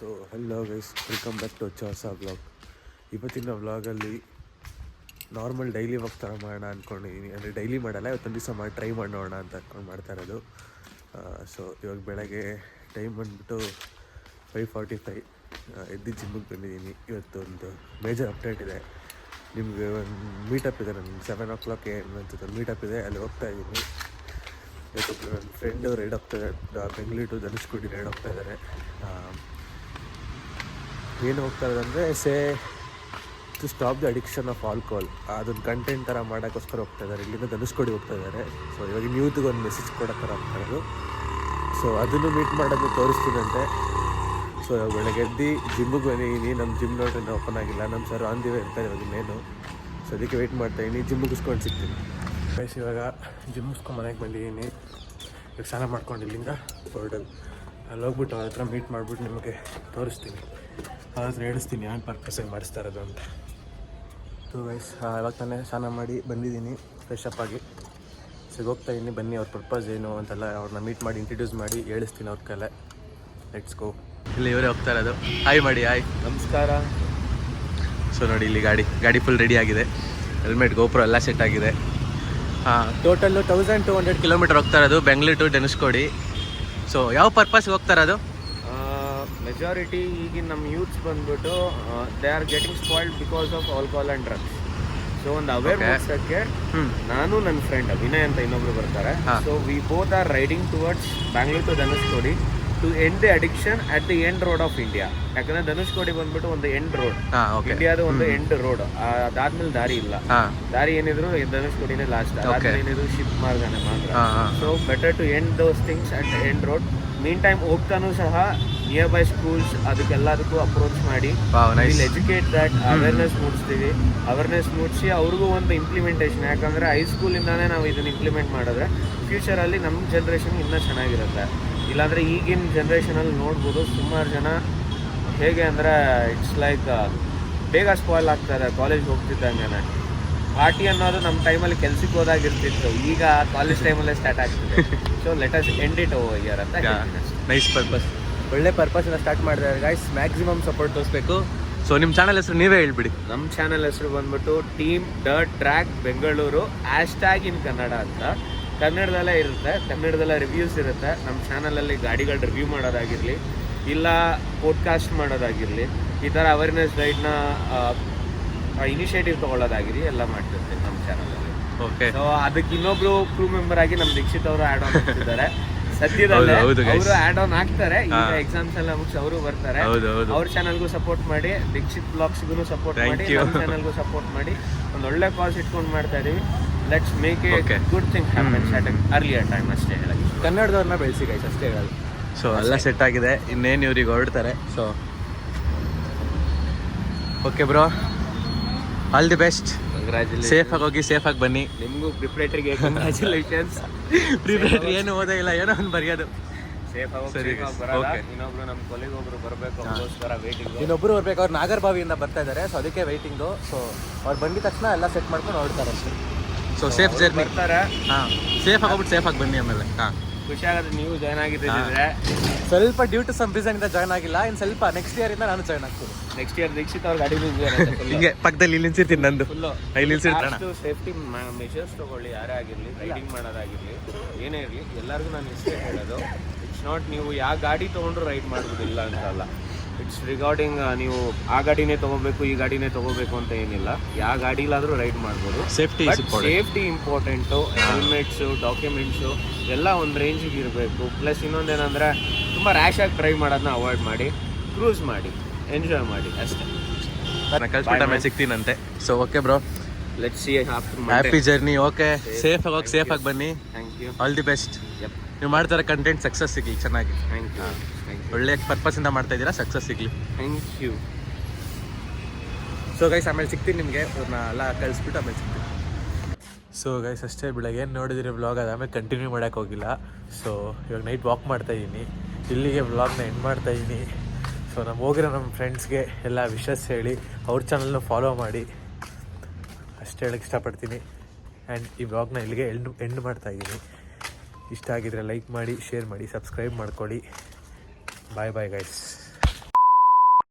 So hello guys, welcome back to ಹೊಸ vlog. ಇವತ್ತಿನ ವ್ಲಾಗಲ್ಲಿ ನಾರ್ಮಲ್ ಡೈಲಿ ವರ್ಕ್ ಥರ ಮಾಡೋಣ ಅಂದ್ಕೊಂಡಿದ್ದೀನಿ. ಅಂದರೆ ಡೈಲಿ ಮಾಡಲ್ಲ, ಇವತ್ತೊಂದು ದಿವಸ ಮಾಡಿ ಟ್ರೈ ಮಾಡೋಣ ಅಂತ ಅಂದ್ಕೊಂಡು ಮಾಡ್ತಾ ಇರೋದು. ಸೊ ಇವಾಗ ಬೆಳಗ್ಗೆ ಟೈಮ್ ಬಂದುಬಿಟ್ಟು 5:45 ಎದ್ದು ಜಿಮ್ಮಿಗೆ ಬಂದಿದ್ದೀನಿ. ಇವತ್ತೊಂದು ಮೇಜರ್ ಅಪ್ಡೇಟ್ ಇದೆ. ನಿಮಗೆ ಒಂದು ಮೀಟಪ್ ಇದೆ, ನನಗೆ 7 o'clock ಒಂದು ಮೀಟಪ್ ಇದೆ, ಅಲ್ಲಿ ಹೋಗ್ತಾ ಇದ್ದೀನಿ. ಇವತ್ತು ನನ್ನ ಫ್ರೆಂಡು ರೈಡ್ ಹೋಗ್ತಾಯಿದ್ದಾರೆ, ಬೆಂಗಳೂರು ಟು ಧನುಷ್ಕೋಡಿ ರೈಡ್ ಹೋಗ್ತಾ ಇದ್ದಾರೆ. ಏನು ಹೋಗ್ತಾ ಇರೋದಂದರೆ to stop the addiction of alcohol, ಅದೊಂದು ಕಂಟೆಂಟ್ ಥರ ಮಾಡೋಕ್ಕೋಸ್ಕರ ಹೋಗ್ತಾ ಇದ್ದಾರೆ. ಇಲ್ಲಿಂದ ಧನುಷ್ಕೋಡಿ ಹೋಗ್ತಾ ಇದ್ದಾರೆ. ಸೊ ಇವಾಗ ಯೂತ್ಗೆ ಒಂದು ಮೆಸೇಜ್ ಕೊಡೋ ಥರ ಹೋಗ್ತಾ ಇರೋದು. ಸೊ ಅದನ್ನು ಮೀಟ್ ಮಾಡೋದನ್ನು ತೋರಿಸ್ತೀನಂತೆ. ಸೊ ಬೆಳಗ್ಗೆ ಎದ್ದು ಜಿಮ್ಮಿಗೆ ಬಂದಿದ್ದೀನಿ. ನಮ್ಮ ಜಿಮ್ ನೋಡ್ರಿ ಓಪನ್ ಆಗಿಲ್ಲ, ನಮ್ಮ ಸರ್ ಆನ್ ದಿ ವೇ ಇರ್ತಾರೆ ಇವಾಗ ಇನ್ನೇನು. ಸೊ ಅದಕ್ಕೆ ವೆಯ್ಟ್ ಮಾಡ್ತಾಯಿದ್ದೀನಿ, ಜಿಮ್ ಮುಗಿಸ್ಕೊಂಡು ಸಿಗ್ತೀನಿ. ಗೈಸ್ ಇವಾಗ ಜಿಮ್ ಮುಗಿಸ್ಕೊಂಡು ಮನೆಗೆ ಬಂದಿದ್ದೀನಿ. ಇವಾಗ ಸ್ನಾನ ಮಾಡ್ಕೊಂಡು ಇಲ್ಲಿಂದ ಹೊರಡೋದು. ಅಲ್ಲಿ ಹೋಗ್ಬಿಟ್ಟು ಅವ್ರ ಹತ್ರ ಮೀಟ್ ಮಾಡಿಬಿಟ್ಟು ನಿಮಗೆ ತೋರಿಸ್ತೀನಿ, ಅವ್ರ ಹತ್ರ ಹೇಳಿಸ್ತೀನಿ ಏನು ಪರ್ಪಸ್ಸಾಗಿ ಮಾಡಿಸ್ತಾ ಇರೋದು ಅಂತ. ಸೊ ಗೈಸ್ ಇವಾಗ ತಾನೇ ಸ್ನಾನ ಮಾಡಿ ಬಂದಿದ್ದೀನಿ, ಫ್ರೆಶ್ ಅಪ್ ಆಗಿ. ಸೊ ಹೋಗ್ತಾ ಇದ್ದೀನಿ, ಬನ್ನಿ ಅವ್ರ ಪರ್ಪಸ್ ಏನು ಅಂತೆಲ್ಲ ಅವ್ರನ್ನ ಮೀಟ್ ಮಾಡಿ ಇಂಟ್ರಡ್ಯೂಸ್ ಮಾಡಿ ಹೇಳಿಸ್ತೀನಿ ಅವ್ರ ಕಲೆ. Let's go. ಇಲ್ಲಿ ಇವರೇ ಹೋಗ್ತಾ ಇರೋದು. ಹಾಯ್ ಮಾಡಿ. ಹಾಯ್, ನಮಸ್ಕಾರ. ಸೊ ನೋಡಿ, ಇಲ್ಲಿ ಗಾಡಿ ಫುಲ್ ರೆಡಿ ಆಗಿದೆ. ಹೆಲ್ಮೆಟ್, ಗೋಪ್ರೋ ಎಲ್ಲ ಸೆಟ್ ಆಗಿದೆ. ಟೋಟಲ್ಲು 1200 ಕಿಲೋಮೀಟರ್ ಹೋಗ್ತಾ ಇರೋದು, ಬೆಂಗಳೂರು ಟು ಧನುಷ್ಕೋಡಿ. ಸೊ ಯಾವ ಪರ್ಪಸ್ಗೆ ಹೋಗ್ತಾ ಇರೋದು? ಮೆಜಾರಿಟಿ ಈಗಿನ ನಮ್ಮ ಯೂತ್ಸ್ ಬಂದ್ಬಿಟ್ಟು they are getting spoiled because of alcohol and drugs. So ಒಂದು ಅವೇರ್ ಮೂಡಿಸೋಕ್ಕೆ ನಾನು ನನ್ನ ಫ್ರೆಂಡ್ ವಿನಯ್ ಅಂತ ಇನ್ನೊಬ್ರು ಬರ್ತಾರೆ. So we both are riding towards Bangalore to Dhanushkodi to end the addiction at the end road of India. ಯಾಕಂದ್ರೆ ಧನುಷ್ಕೋಡಿ ಬಂದ್ಬಿಟ್ಟು ಒಂದು ಎಂಡ್ ರೋಡ್, ಇಂಡಿಯಾದ ಒಂದು ಎಂಡ್ ರೋಡ್. ಅದಾದ್ಮೇಲೆ ದಾರಿ ಇಲ್ಲ. ದಾರಿ ಏನಿದ್ರು ಧನುಷ್ಕೋಡಿನೇ ಲಾಸ್ಟ್, ಏನಿದ್ರು ಶಿಪ್ ಮಾರ್ಗನೇ ಮಾತ್ರ. So better to end those things at end road. Mean time ಹೋಗ್ತಾನೂ ಸಹ ನಿಯರ್ ಬೈ ಸ್ಕೂಲ್ಸ್ ಅದಕ್ಕೆಲ್ಲದಕ್ಕೂ ಅಪ್ರೋಚ್ ಮಾಡಿ ವಿಲ್ ಎಜುಕೇಟ್ ದಟ್, ಅವೇರ್ನೆಸ್ ಮೂಡಿಸ್ತೀವಿ. ಅವೇರ್ನೆಸ್ ಮೂಡಿಸಿ ಅವ್ರಿಗೂ ಒಂದು ಇಂಪ್ಲಿಮೆಂಟೇಷನ್. ಯಾಕಂದರೆ ಹೈಸ್ಕೂಲಿಂದಾನೇ ನಾವು ಇದನ್ನು ಇಂಪ್ಲಿಮೆಂಟ್ ಮಾಡಿದ್ರೆ ಫ್ಯೂಚರಲ್ಲಿ ನಮ್ಮ ಜನ್ರೇಷನ್ ಇನ್ನೂ ಚೆನ್ನಾಗಿರುತ್ತೆ. ಇಲ್ಲಾಂದರೆ ಈಗಿನ ಜನ್ರೇಷನಲ್ಲಿ ನೋಡ್ಬೋದು ಸುಮಾರು ಜನ ಹೇಗೆ ಅಂದರೆ ಇಟ್ಸ್ ಲೈಕ್ ಬೇಗ ಸ್ಪಾಯ್ಲ್ ಆಗ್ತಾರೆ ಕಾಲೇಜ್ ಹೋಗ್ತಿದ್ದಂಗೆ. ಪಾರ್ಟಿ ಅನ್ನೋದು ನಮ್ಮ ಟೈಮಲ್ಲಿ ಕೆಲ್ಸಕ್ಕೆ ಹೋದಾಗಿರ್ತಿತ್ತು, ಈಗ ಕಾಲೇಜ್ ಟೈಮಲ್ಲೇ ಸ್ಟಾರ್ಟ್ ಆಗ್ತಿದೆ. So let us end it over here ಅಂತ. ನೈಸ್ ಪರ್ಪಸ್, ಒಳ್ಳೆ ಪರ್ಪಸ್ನ ಸ್ಟಾರ್ಟ್ ಮಾಡಿದ್ದಾರೆ ಗೈಸ್. ಮ್ಯಾಕ್ಸಿಮಮ್ ಸಪೋರ್ಟ್ ತೋರಿಸ್ಬೇಕು. ಸೊ ನಿಮ್ಮ ಚಾನಲ್ ಹೆಸರು ನೀವೇ ಹೇಳ್ಬಿಡಿ. ನಮ್ಮ ಚಾನಲ್ ಹೆಸರು ಬಂದ್ಬಿಟ್ಟು ಟೀಮ್ ಡರ್ಟ್ ಟ್ರ್ಯಾಕ್ ಬೆಂಗಳೂರು #ಇನ್ ಕನ್ನಡ ಅಂತ. ಕನ್ನಡದಲ್ಲೇ ಇರುತ್ತೆ, ಕನ್ನಡದಲ್ಲೇ ರಿವ್ಯೂಸ್ ಇರುತ್ತೆ. ನಮ್ಮ ಚಾನಲಲ್ಲಿ ಗಾಡಿಗಳ ರಿವ್ಯೂ ಮಾಡೋದಾಗಿರಲಿ, ಇಲ್ಲ ಪಾಡ್ಕಾಸ್ಟ್ ಮಾಡೋದಾಗಿರಲಿ, ಈ ಥರ ಅವೇರ್ನೆಸ್ ಗೈಡ್ನ ಇನಿಷಿಯೇಟಿವ್ ತೊಗೊಳ್ಳೋದಾಗಿರಲಿ ಎಲ್ಲ ಮಾಡ್ತಿರ್ತೀವಿ ನಮ್ಮ ಚಾನಲಲ್ಲಿ. ಓಕೆ. ಸೊ ಅದಕ್ಕೆ ಇನ್ನೊಬ್ರು ಕ್ರೂ ಮೆಂಬರ್ ಆಗಿ ನಮ್ಮ ದೀಕ್ಷಿತ್ ಅವರು ಆ್ಯಡ್ ಆನ್ ಆಗ್ತಿದ್ದಾರೆ. ಸದ್ಯದಲ್ಲೇ ಅವರು ಆ್ಯಡ್ ಆನ್ ಆಗ್ತಾರೆ. ಈಗ ಎಕ್ಸಾಮ್ಸ್ ಎಲ್ಲ ಮುಗಿಸಿ ಅವರು ಬರ್ತಾರೆ. ಅವ್ರ ಚಾನಲ್ಗೂ ಸಪೋರ್ಟ್ ಮಾಡಿ, ದೀಕ್ಷಿತ್ ಬ್ಲಾಗ್ಸ್ಗೂ ಸಪೋರ್ಟ್ ಮಾಡಿ, ನಮ್ಮ ಚಾನಲ್ಗೂ ಸಪೋರ್ಟ್ ಮಾಡಿ. ಒಂದು ಒಳ್ಳೆ ಕಾಸ್ ಇಟ್ಕೊಂಡು ಮಾಡ್ತಾ ಇದೀವಿ. Let's make A good thing happens at earlier time ಅಷ್ಟೇ ಹೇಳೋದು. ಕನ್ನಡದವ್ರನ್ನ ಬೆಳೆಸಿ ಗೈಸ್, ಅಷ್ಟೇ ಹೇಳೋದು. ಸೊ ಎಲ್ಲ ಸೆಟ್ ಆಗಿದೆ, ಇನ್ನೇನು ಇವ್ರಿಗೆ ಹೊರಡ್ತಾರೆ. So okay bro, all the best. ಸೇಫಾಗಿ ಹೋಗಿ, ಸೇಫಾಗಿ ಬನ್ನಿ. ನಿಮಗೂ ಪ್ರಿಪ್ರೇಟರಿಗೆ ಕಂಗ್ರ್ಯಾಚುಲೇಷನ್ಸ್. ಪ್ರಿಪ್ರೇಟರಿ ಏನು ಓದೋ ಇಲ್ಲ, ಏನೋ ಒಂದು ಬರೆಯೋದು. ಇನ್ನೊಬ್ರು ನಮ್ಮ ಕೊಲೆಗೆ ಒಬ್ರು ಬರಬೇಕು, ಅದಕ್ಕೋಸ್ಕರ ವೇಟಿಂಗ್. ಇನ್ನೊಬ್ರು ಬರ್ಬೇಕು, ಅವ್ರು ನಾಗರಬಾವಿಯಿಂದ ಬರ್ತಾ ಇದ್ದಾರೆ. ಸೊ ಅದಕ್ಕೆ ವೆಯ್ಟಿಂಗು. ಸೊ ಅವ್ರು ಬಂದಿದ ತಕ್ಷಣ ಎಲ್ಲ ಸೆಟ್ ಮಾಡ್ಕೊಂಡು ಹೊರಡ್ತಾರೆ ಅಷ್ಟೇ. ಸೊ ಸೇಫ್ ಜರ್ನಿ ಬರ್ತಾರೆ. ಸೇಫ್ ಆಗೋಗ್ಬಿಟ್ಟು ಸೇಫಾಗಿ ಬನ್ನಿ. ಆಮೇಲೆ ಖುಷಿ ಆಗುತ್ತೆ ನೀವು ಜಾಯ್ನ್ ಆಗಿದ್ದಿದ್ರೆ. ಸ್ವಲ್ಪ ಡ್ಯೂ ಟು ಸಮ್ ರೀಸನ್ ಇಂದ ಜಾಯ್ನ್ ಆಗಿಲ್ಲ. ಇನ್ನು ಸ್ವಲ್ಪ ನೆಕ್ಸ್ಟ್ ಇಯರ್ ಇಂದ ನಾನು ಜಾಯ್ನ್ ಆಗ್ತೀನಿ. ನೆಕ್ಸ್ಟ್ ಇಯರ್ ದೀಕ್ಷಿತ್ ಅವ್ರ ಗಾಡಿ ಹಿಂಗೆ ಪಕ್ಕದಲ್ಲಿ ಇಲ್ಲಿ ನಿಲ್ಸಿರ್ತೀನಿ, ನಂದು ಇಲ್ಲಿ ನಿಲ್ಸಿರ್ತಾನೆ. ಸೇಫ್ಟಿ ಮೆಷರ್ಸ್ ತಗೊಳ್ಳಿ, ಯಾರೇ ಆಗಿರಲಿ, ರೈಡಿಂಗ್ ಮಾಡೋದಾಗಿರಲಿ, ಏನೇ ಇರಲಿ, ಎಲ್ಲರಿಗೂ ನಾನು ಇಷ್ಟೇ ಹೇಳೋದು. ಇಟ್ಸ್ ನಾಟ್ ನೀವು ಯಾವ ಗಾಡಿ ತೊಗೊಂಡ್ರು ರೈಡ್ ಮಾಡೋದಿಲ್ಲ ಅಂತ ಅಲ್ಲ. ಇಟ್ಸ್ ರಿಗಾರ್ಡಿಂಗ್ ನೀವು ಆ ಗಾಡಿನೇ ತೊಗೋಬೇಕು, ಈ ಗಾಡಿನೇ ತೊಗೋಬೇಕು ಅಂತ ಏನಿಲ್ಲ. ಯಾವ ಗಾಡಿಲಾದರೂ ರೈಡ್ ಮಾಡ್ಬೋದು. Safety important. ಹೆಲ್ಮೆಟ್ಸು, ಡಾಕ್ಯುಮೆಂಟ್ಸು ಎಲ್ಲ ಒಂದು ರೇಂಜಿಗೆ ಇರಬೇಕು. ಪ್ಲಸ್ ಇನ್ನೊಂದೇನೆಂದರೆ ತುಂಬ ರ್ಯಾಶಾಗಿ ಡ್ರೈವ್ ಮಾಡೋದನ್ನ ಅವಾಯ್ಡ್ ಮಾಡಿ, ಕ್ರೂಸ್ ಮಾಡಿ, ಎಂಜಾಯ್ ಮಾಡಿ ಅಷ್ಟೇ. ನಾನು ಕಳ್ಸ್ಬಿಟ್ಟು ಆಮೇಲೆ ಸಿಗ್ತೀನಂತೆ. So okay bro, let's see happy journey. Okay, ಸೇಫಾಗಿ ಹೋಗಿ ಸೇಫಾಗಿ ಬನ್ನಿ. Thank you, all the best. ನೀವು ಮಾಡ್ತಾರ ಕಂಟೆಂಟ್ ಸಕ್ಸಸ್ ಸಿಗಲಿ ಚೆನ್ನಾಗಿ. Thank you. ಒಳ್ಳೆ ಪರ್ಪಸ್ಸಿಂದ ಮಾಡ್ತಾ ಇದ್ದೀರಾ, ಸಕ್ಸಸ್ ಸಿಗಲಿ. Thank you. ಸೊ ಗೈಸ್ ಆಮೇಲೆ ಸಿಗ್ತೀನಿ ನಿಮಗೆ, ಅವ್ರನ್ನ ಎಲ್ಲ ಕಳಿಸ್ಬಿಟ್ಟು ಆಮೇಲೆ ಸಿಗ್ತೀನಿ. ಸೊ ಗೈಸ್ ಅಷ್ಟೇ, ಬೆಳಗ್ಗೆ ಏನು ನೋಡಿದಿರಿ ವ್ಲಾಗ್, ಅದು ಆಮೇಲೆ ಕಂಟಿನ್ಯೂ ಮಾಡೋಕ್ಕೆ ಹೋಗಿಲ್ಲ. ಸೊ ಇವಾಗ ನೈಟ್ ವಾಕ್ ಮಾಡ್ತಾಯಿದ್ದೀನಿ, ಇಲ್ಲಿಗೆ ವ್ಲಾಗ್ನ ಎಂಡ್ ಮಾಡ್ತಾಯಿದ್ದೀನಿ. ಸೊ ನಮ್ಮ ಹೋಗಿರೋ ನಮ್ಮ ಫ್ರೆಂಡ್ಸ್ಗೆ ಎಲ್ಲ ವಿಶಸ್ ಹೇಳಿ, ಅವ್ರ ಚಾನಲ್ನ ಫಾಲೋ ಮಾಡಿ ಅಷ್ಟೇ ಹೇಳಕ್ಕೆ ಇಷ್ಟಪಡ್ತೀನಿ. ಆ್ಯಂಡ್ ಈ ವ್ಲಾಗ್ನ ಇಲ್ಲಿಗೆ ಎಂಡ್ ಮಾಡ್ತಾಯಿದ್ದೀನಿ. ಇಷ್ಟ ಆಗಿದ್ರೆ ಲೈಕ್ ಮಾಡಿ, ಶೇರ್ ಮಾಡಿ, ಸಬ್ಸ್ಕ್ರೈಬ್ ಮಾಡ್ಕೊಳ್ಳಿ. ಬಾಯ್ ಬಾಯ್ ಗೈಸ್.